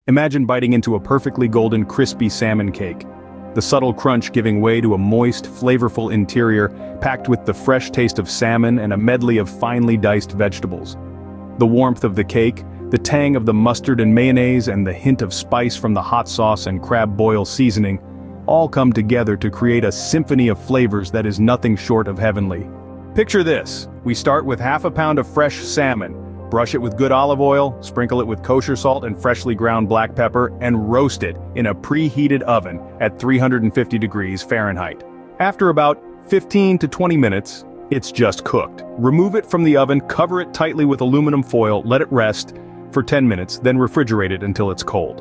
Imagine biting into a perfectly golden crispy salmon cake. The subtle crunch giving way to a moist, flavorful interior, packed with the fresh taste of salmon and a medley of finely diced vegetables. The warmth of the cake, the tang of the mustard and mayonnaise, and the hint of spice from the hot sauce and crab boil seasoning all come together to create a symphony of flavors that is nothing short of heavenly. Picture this: we start with half a pound of fresh salmon, brush it with good olive oil, sprinkle it with kosher salt and freshly ground black pepper, and roast it in a preheated oven at 350 degrees Fahrenheit. After about 15 to 20 minutes, it's just cooked. Remove it from the oven, cover it tightly with aluminum foil, let it rest for 10 minutes, then refrigerate it until it's cold.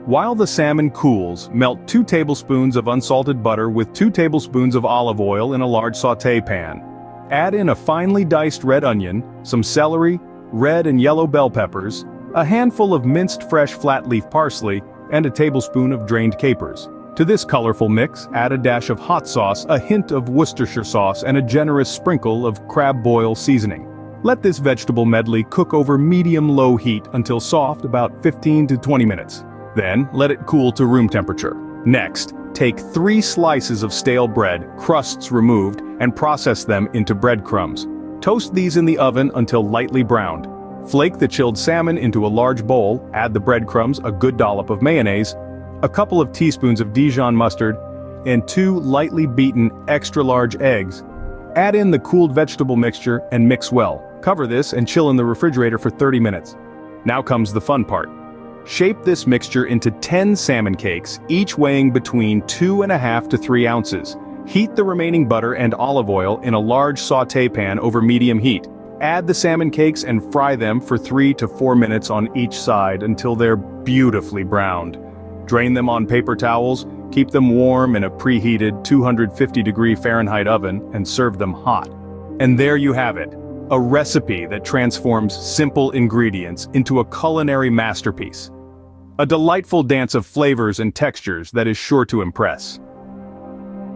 While the salmon cools, melt 2 tablespoons of unsalted butter with 2 tablespoons of olive oil in a large sauté pan. Add in a finely diced red onion, some celery, red and yellow bell peppers, a handful of minced fresh flat-leaf parsley, and a tablespoon of drained capers. To this colorful mix, add a dash of hot sauce, a hint of Worcestershire sauce, and a generous sprinkle of crab boil seasoning. Let this vegetable medley cook over medium-low heat until soft, about 15 to 20 minutes. Then, let it cool to room temperature. Next, take 3 slices of stale bread, crusts removed, and process them into breadcrumbs. Toast these in the oven until lightly browned. Flake the chilled salmon into a large bowl, add the breadcrumbs, a good dollop of mayonnaise, a couple of teaspoons of Dijon mustard, and 2 lightly beaten extra-large eggs. Add in the cooled vegetable mixture and mix well. Cover this and chill in the refrigerator for 30 minutes. Now comes the fun part. Shape this mixture into 10 salmon cakes, each weighing between 2.5 to 3 ounces. Heat the remaining butter and olive oil in a large sauté pan over medium heat. Add the salmon cakes and fry them for 3 to 4 minutes on each side until they're beautifully browned. Drain them on paper towels, keep them warm in a preheated 250 degree Fahrenheit oven, and serve them hot. And there you have it, a recipe that transforms simple ingredients into a culinary masterpiece. A delightful dance of flavors and textures that is sure to impress.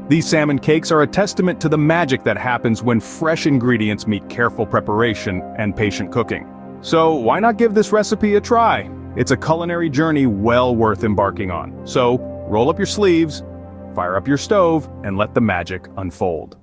These salmon cakes are a testament to the magic that happens when fresh ingredients meet careful preparation and patient cooking. So why not give this recipe a try? It's a culinary journey well worth embarking on. So roll up your sleeves, fire up your stove, and let the magic unfold.